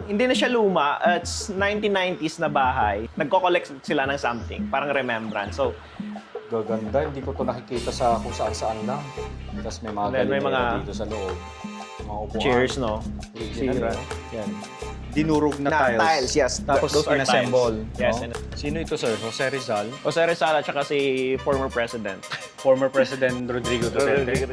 Hindi na siya luma. It's 1990s na bahay. Nagko-collect sila ng something, parang remembrance. So, Gaganda, hindi ko to nakikita sa kung saan-saan lang. Tapos may mga Then may galinera mga dito sa loob. Mga upuan. cheers, no? Original, Sira. Yan. Dinurog na, tiles, yes. Tapos Those are inassemble. tiles. Yes. No? Sino ito, sir? Jose Rizal, Jose Rizal at saka si former president. former President Rodrigo Duterte.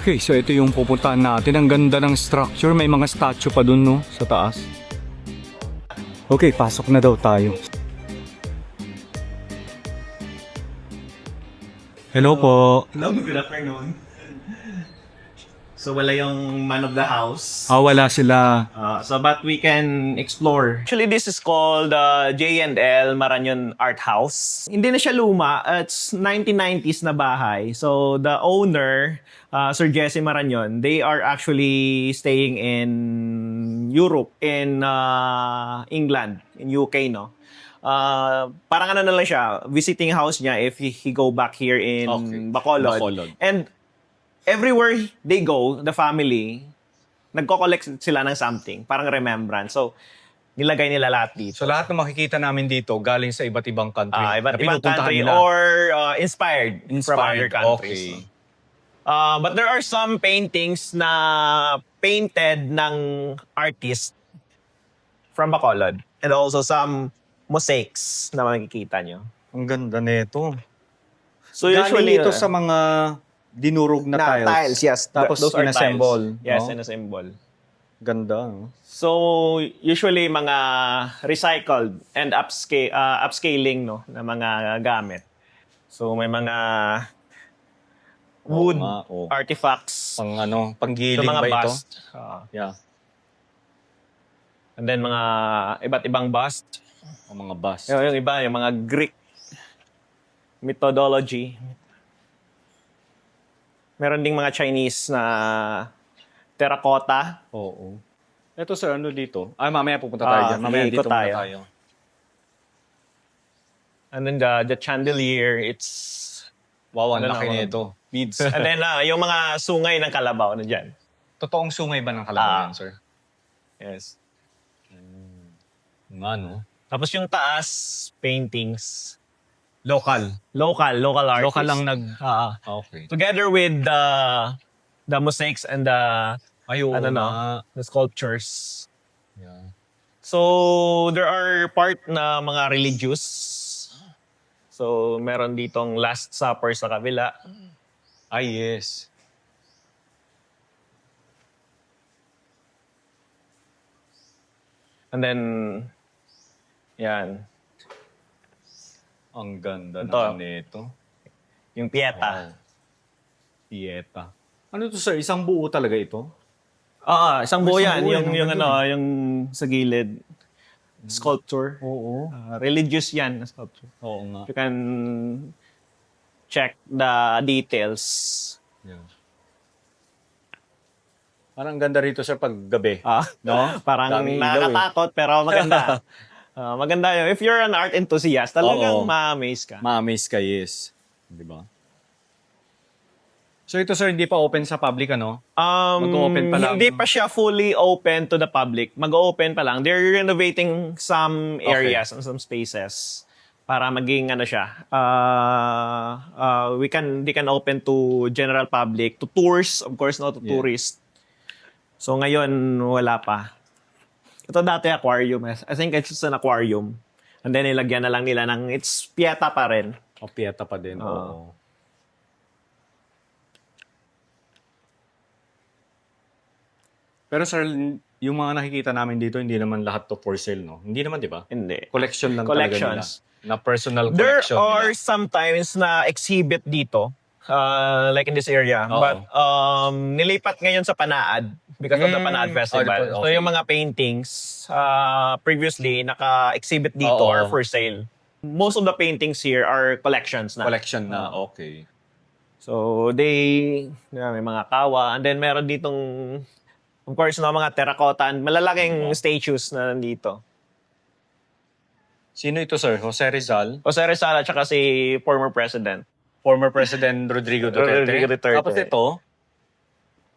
Okay, so ito yung pupuntahan natin. Ang ganda ng structure. May mga statue pa dun, no? Sa taas. Okay, pasok na daw tayo. Hello po. Hello, good afternoon. So, wala yung man of the house. Wala sila. But we can explore. Actually, this is called J&L Marañon Art House. Hindi na siya luma. It's 1990s na bahay. So, the owner, Sir Jesse Marañon, they are actually staying in Europe, in England, in UK, no? Parang ano na lang siya, visiting house niya if he go back here in Bacolod. And everywhere they go, the family, nagko-collect sila ng something, parang remembrance. So, nilagay nila lahat dito. So lahat na makikita namin dito galing sa iba't ibang country. Iba't na ibang pinupuntahan country nila. or inspired from other countries. Okay. But there are some paintings na painted ng artist from Bacolod. And also some mosaics na makikita nyo. Ang ganda nito. So Galing usually, ito sa mga dinurog na, tiles. yes. Tapos Those are inassemble. tiles. Yes, no? inassemble. Ganda, no? So, usually mga recycled and upscaling no na mga gamit. So, may mga wood artifacts. Pang So, panggiling mga ba ito? bust. Yeah. And then mga iba't ibang bust. O mga bust. Yung iba, yung mga Greek methodology. Meron ding mga Chinese na terracotta. Oo. Ito sir, ano dito? Mamaya pupunta tayo dyan. Mamaya iikot dito muna tayo. And then the chandelier, it's... Wow, ang Ano laki na, nito. Beads. And then yung mga sungay ng kalabaw na dyan. Totoong sungay ba ng kalabaw yan, sir? Yes. Nga, no? Tapos yung taas, paintings. Local. Local artists. Local lang Okay. Together with the mosaics and the the sculptures. Yeah. So there are part na mga religious. So meron ditong Last Supper sa kabila. Yes. And then yan, Ang ganda Ito. naman nito. yung Pieta. Wow. Pieta. Ano to sir? Isang buo talaga ito? Isang buo yan. buo yan, Yung ang ganda yung sa gilid. Sculpture. Oo. Religious yan na sculpture. Oo nga. You can check the details. Yeah. Parang ganda rito sir pag gabi. No? Parang Daming ilaw, nakakatakot pero maganda. Maganda yun. If you're an art enthusiast, talagang Oo. ma-amaze ka. Ma-amaze ka, yes. Di ba? So ito sir, hindi pa open sa public, ano? Mag-o-open pa lang. Hindi pa siya fully open to the public. Mag-open pa lang. They're renovating some areas and some spaces para maging ano siya. They can open to general public, to tours, of course, not to tourists. So ngayon, wala pa. Ito dati aquarium. I think it's just an aquarium. And then nilagyan na lang nila ng, it's Pieta pa rin. O, Pieta pa din. Oo. Pero sir, yung mga nakikita namin dito, hindi naman lahat to for sale, no? Hindi naman, di ba? Hindi. Collection lang Collections. talaga nila. Na personal There collection are nila. sometimes na exhibit dito, like in this area. Oo. But nilipat ngayon sa Panaad. because of the Panad Festival. So okay. yung mga paintings previously naka-exhibit dito Oo. or for sale. Most of the paintings here are collections na. Collection na, okay. So may mga kawa, and then meron ditong of course no, mga terracotta and malalaking statues na nandito. Sino ito, sir? Jose Rizal? Jose Rizal at saka si former president. Former President Rodrigo Duterte? Rodrigo Duterte. Tapos ito,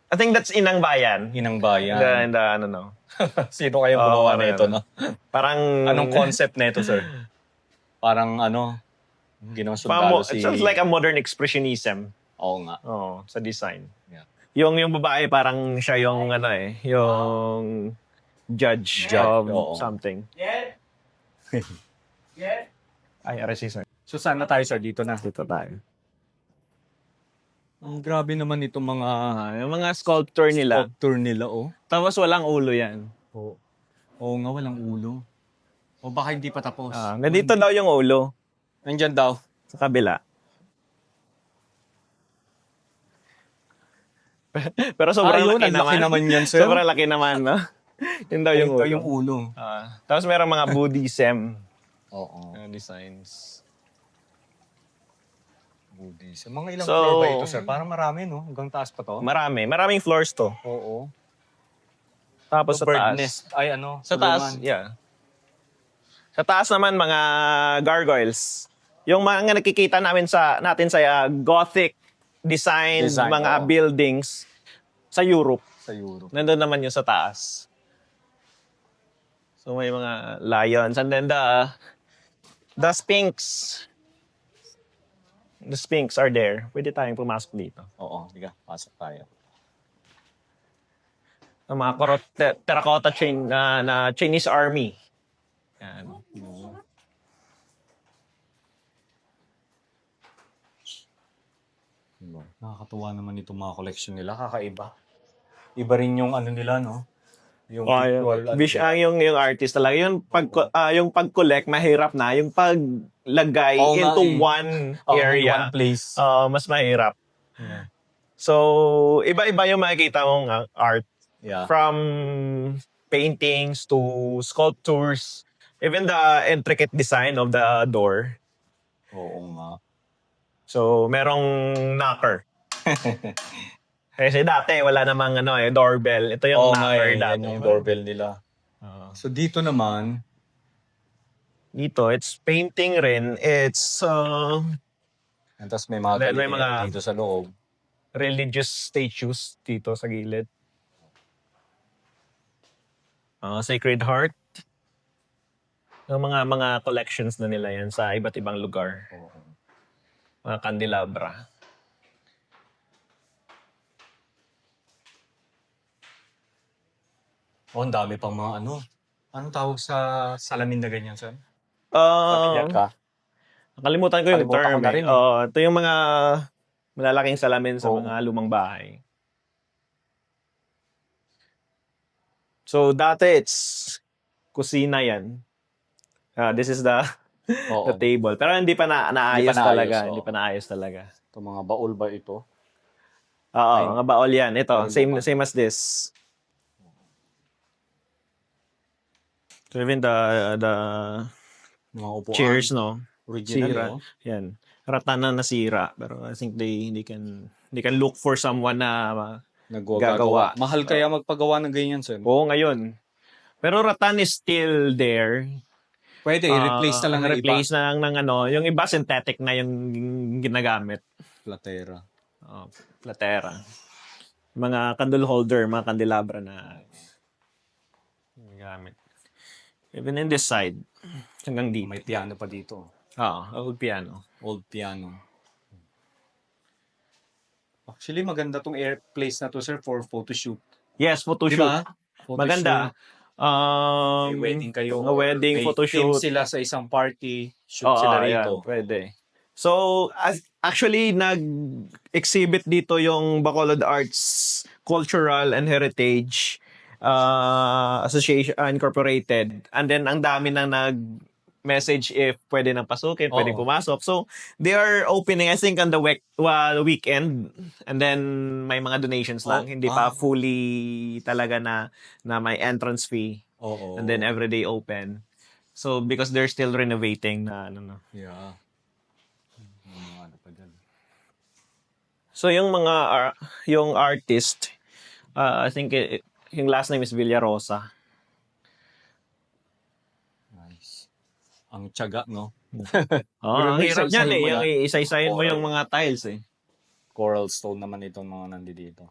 I think that's Inang Bayan. Inang Bayan. In the ano no. Sino kayong gumawa ano na ito, yun. no? Parang Anong concept na ito, sir? Parang ginawang sundalo si... It sounds like a modern expressionism. Oo nga. Sa design. Yeah. Yung babae parang siya yung yung judge of oo. something. Ay, RSC sir. So saan na tayo, sir? Dito na. Dito tayo. Ang grabe naman itong mga Yung mga sculpture nila. sculpture nila, oh. Tapos walang ulo yan. Oo nga, walang ulo. O baka hindi pa tapos. Nandito daw yung ulo. Nandyan daw. Sa kabila. Pero sobrang laki naman. yan, sir. Sobrang laki naman, no? Yun daw yung Ito ulo. yung ulo. Tapos merong mga Buddhism Oo. designs. Buddhism. Mga ilang So, floor ba ito, sir? Parang marami, no? Hanggang taas pa to. Maraming floors to. Oo. Tapos sa Bird taas. nest. Ay, Sa taas, kulungan. yeah. Sa taas naman mga gargoyles. Yung mga nakikita natin sa Gothic design mga buildings sa Europe. Sa Europe. Nandun naman yung sa taas. So may mga lions and then the Sphinx. The Sphinx are there. Pwede tayong pumasok dito. Oo, sige. Pasok tayo. Ang mga terracotta na Chinese army. Yan. Nakakatuwa naman itong mga collection nila. Kakaiba. Iba rin yung nila, no? Yung visual. Yung artist talaga. Yung pag-collect, mahirap na. Yung paglagay into one area, one place. mas mahirap. Yeah. So, iba-iba yung makikita mong art. Yeah. From paintings to sculptures. Even the intricate design of the door. Oo nga. So, merong knocker. Kasi dati, wala namang doorbell. Ito yung knocker dati. Yung doorbell nila. So dito naman, Dito, it's painting rin. It's tapos may mga may mga dito sa loob. religious statues dito sa gilid. Sacred Heart. Yung mga collections na nila yan sa iba't ibang lugar. Mga candelabra. Ang dami pang mga Anong tawag sa salamin na ganyan, sir? Nakalimutan ko yung Kalimutan term. ko na rin. Ito yung mga malalaking salamin sa mga lumang bahay. So, dati it's kusina yan. This is the table. Pero hindi pa naayos talaga. Hindi pa naayos talaga. Ito mga baul ba ito? Oo, mga baol yan. Ito, same as this. So even the Mga upuan. chairs, no? Original, Sira. Yan. Rata na nasira. Pero I think they can look for someone na Gagawa. Mahal kaya magpagawa ng ganyan, sir? Oo, ngayon. Pero rattan is still there. Pwede, i-replace na lang ng iba. Replace na lang ng yung iba synthetic na yung ginagamit. Platera. Platera. Mga candle holder, mga candelabra na ginagamit. Even in this side, hanggang dito. May piano pa dito. Old piano. Old piano. Actually, maganda tong place na to, sir, for photoshoot. Yes, photoshoot. Diba? Maganda. May wedding kayo. May wedding, may photoshoot. team sila sa isang party. Shoot sila rito. Yan, pwede. So, actually, nag-exhibit dito yung Bacolod Arts Cultural and Heritage Association Incorporated. And then, ang dami na message if pwede nang pasukin, pwede Oo. pumasok. So, they are opening, I think, on the weekend. And then, may mga donations lang. Hindi pa fully talaga na may entrance fee. Oo. And then, everyday open. So, because they're still renovating na ano. Yeah. Ano pa dyan? So, yung artist, I think, yung last name is Villarosa. Nice. Ang tiyaga, no? Ang hirap niyan isa-isahin mo Yung yan. isa-isahin mo yung mga tiles eh. Coral stone naman itong mga nandito.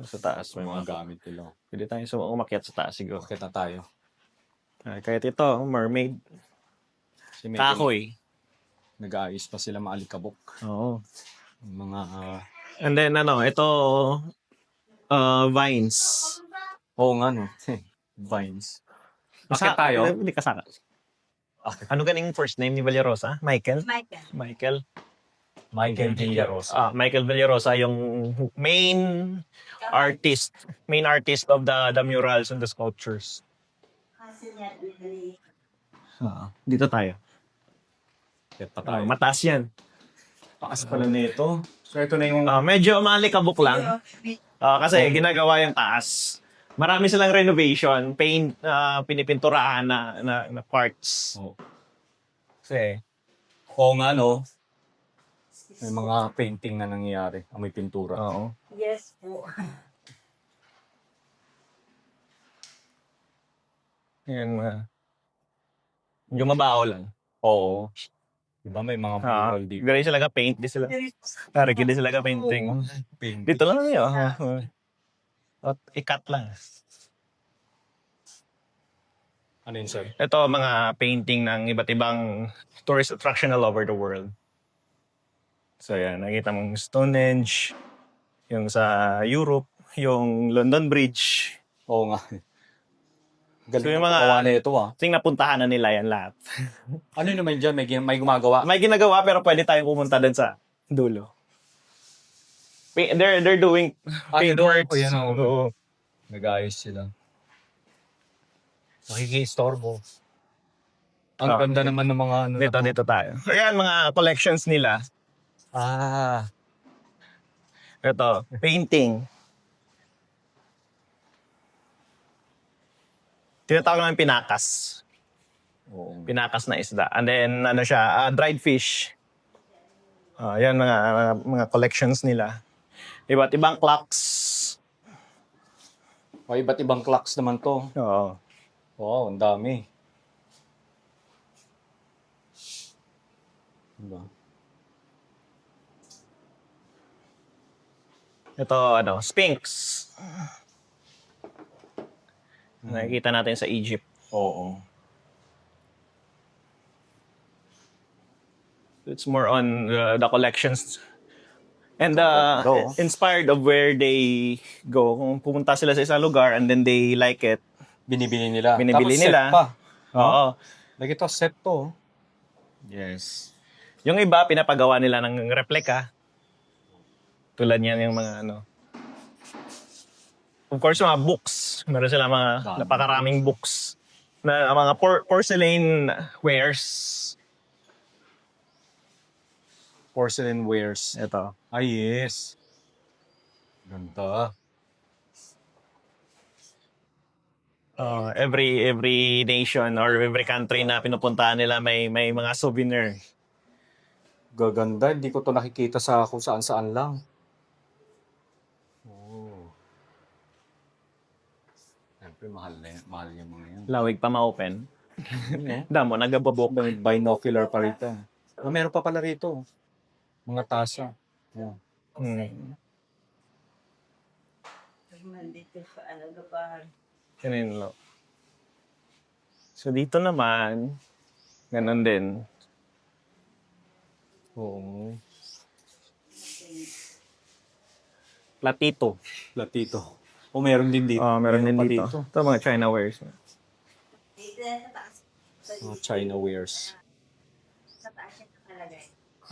Sa taas may Mga mga gamit nila. pwede tayo umakyat sa taas siguro. Bakit na tayo? Kahit ito, mermaid. Si Megan, Kahoy. nag-aayos pa sila maalikabok. Oo. Mga And then ito, vines. oo nga no. Vines. Bakit tayo? Hindi kasaka. Ano ganing first name ni Villarosa? Michael? Michael. Michael Villarosa. Michael Villarosa, yung main artist of the murals and the sculptures. Dito tayo. Bakit pa tayo? Mataas yan. Taas pala nito. So ito na yung Medyo malikabok lang. Kasi ginagawa yung taas. Marami silang renovation, paint, pinipinturahan na parts. oh. Kasi, Oo nga no. May mga painting na nangyayari. May pintura. oo. Yes po. Yan, medyo mabaho lang. Oo. Diba may mga mural dito? Gano'n sila ka-paint, di sila. Di sila ka-painting. Painting. Dito lang yun. At ikat lang. Ano yun, sir? Ito, mga painting ng iba't ibang tourist attraction all over the world. So yan, nakita mong Stonehenge, yung sa Europe, yung London Bridge. Oo nga. Galing So yung mga gawa na ito Ting napuntahan na nila yan lahat. Ano naman dyan? May gumagawa? May ginagawa pero pwede tayong pumunta dun sa dulo. They're doing paintworks. Yan, Oo. Nag-ayos sila. Nakiki-istorbo. Ang ganda naman ng mga ano. Dito tayo. Ayan, mga collections nila. Ito, painting. Tinatawag namin pinakas. Oo. Pinakas na isda. And then, dried fish. Yan, mga collections nila. Iba't ibang clocks. O, iba't ibang clocks naman to. Oo. Wow, ang dami. Diba? Ito, Sphinx. Nakikita natin sa Egypt. Oo. It's more on the collections. And Go. inspired of where they go. Kung pumunta sila sa isang lugar and then they like it, Binibili nila. Binibili Tapos nila. set pa. oo. Lagi to, set to. Yes. Yung iba, pinapagawa nila ng replika. Tulad niyan yung mga Of course, mga books. Meron sila mga napakaraming books. Na mga porcelain wares. Porcelain wares. Ito. Yes. Ganda. Every nation or every country na pinupuntahan nila may mga souvenir. Gaganda. Hindi ko to nakikita sa kung saan-saan lang. Oh. Siyempre, mahal yung mga yan. Lawig pa ma-open. No? Damo, nagababok. Binocular pa rito. Meron pa pala rito. Mga tasa. Yeah. Nandito sa lugar. Ganun lo. So dito naman, ganun din. Oo. Platito. Latito. O meron din dito. Meron din pa dito. Ito mga China wares. Dito sa taas. Mga China wares. Sa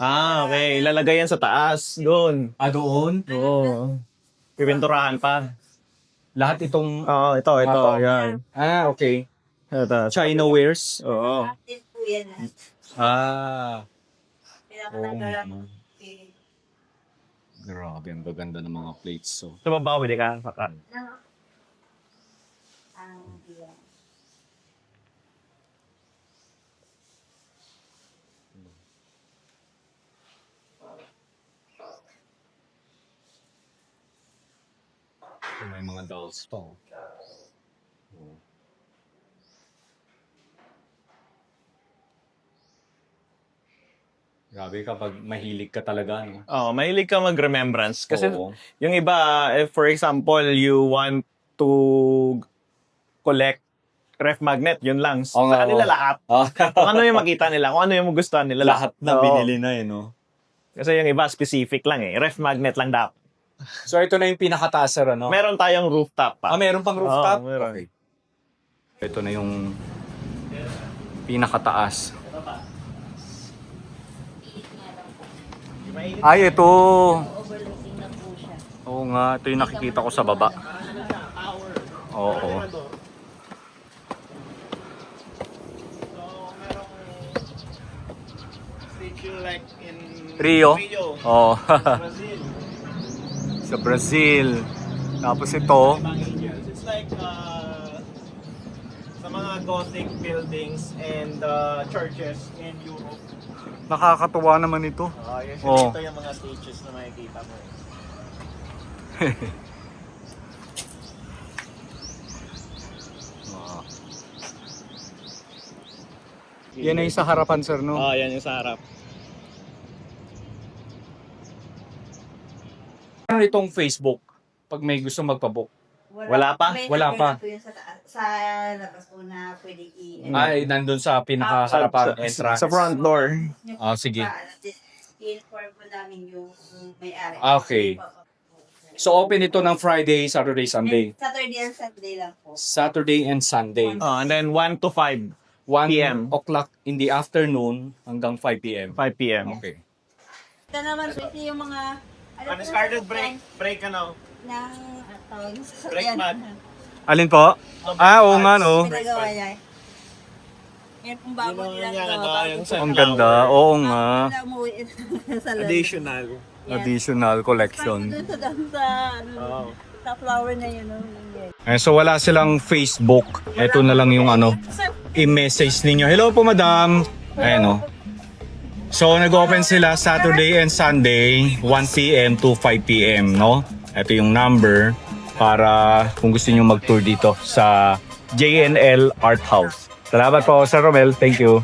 Okay. Lalagay yan sa taas. Doon. Doon? Oo. Pipinturahan pa. Lahat itong... Oo, ito. Ito. Yan. Okay. Ito. China wares? Oo. Artist po yan. Pinakalaga. Grabe, ang gaganda ng mga plates. So. Sa baba, pwede ka. Saka. May mga dolls pa. Grabe kapag mahilig ka talaga, no? Oh, mahilig ka mag-remembrance. Kasi Oo. yung iba, if for example, you want to collect ref magnet, yun lang. Sa Oo nga, kanila oo. lahat. Kung ano yung makita nila, kung ano yung magustuhan nila. Lahat na Oo. binili na no? Kasi yung iba, specific lang eh. Ref magnet lang dapat. So ito na yung pinakataas, sir, no? Meron tayong rooftop pa. Meron pang rooftop? Oo, meron. Okay. Ito na yung pinakataas. Ay, ito. Overlooking na po siya. Oo nga, ito yung nakikita ko sa baba. Oo. So, merong statue like in Rio? Rio, Oo. Brazil. Sa Brazil. Tapos ito. Ibang angels. It's like sa mga Gothic buildings and churches in Europe. Nakakatuwa naman ito. Usually Oo. ito yung mga statues na makikita mo. Yan ay sa harapan, sir, no? Yan yung sa harap. Ano itong Facebook? Pag may gusto magpabook. Wala pa? Wala pa. Po yun sa labas po na pwede Ay, nandun sa pinakaharapang entrance. Sa front door. Sige. I-inform po namin yung may-ari. Okay. So, open ito ng Friday, Saturday, Sunday. Saturday and Sunday lang po. Saturday and Sunday. And then 1 to 5. 1 PM. o'clock in the afternoon hanggang 5 p.m. 5 p.m. Okay. Ito naman po, ito yung mga... Uniscarded break. Break ano? Ng tawag yung sasakyan. Brake mat. Alin po? Oo nga, no? Pinagawa niya. Yan pong bago Yun nilang yan, gawa. yung Ang ganda. Oo nga. Wala umuwi sa loob. Additional. Additional collection. Doon sa flower na yun. So wala silang Facebook. Ito na lang yung i-message ninyo. Hello po, madam. Ayan o. So nag-open sila Saturday and Sunday 1 p.m. to 5 p.m. no? Ito yung number para kung gusto niyo mag-tour dito sa JNL Art House. Salamat po, Sir Romel. Thank you.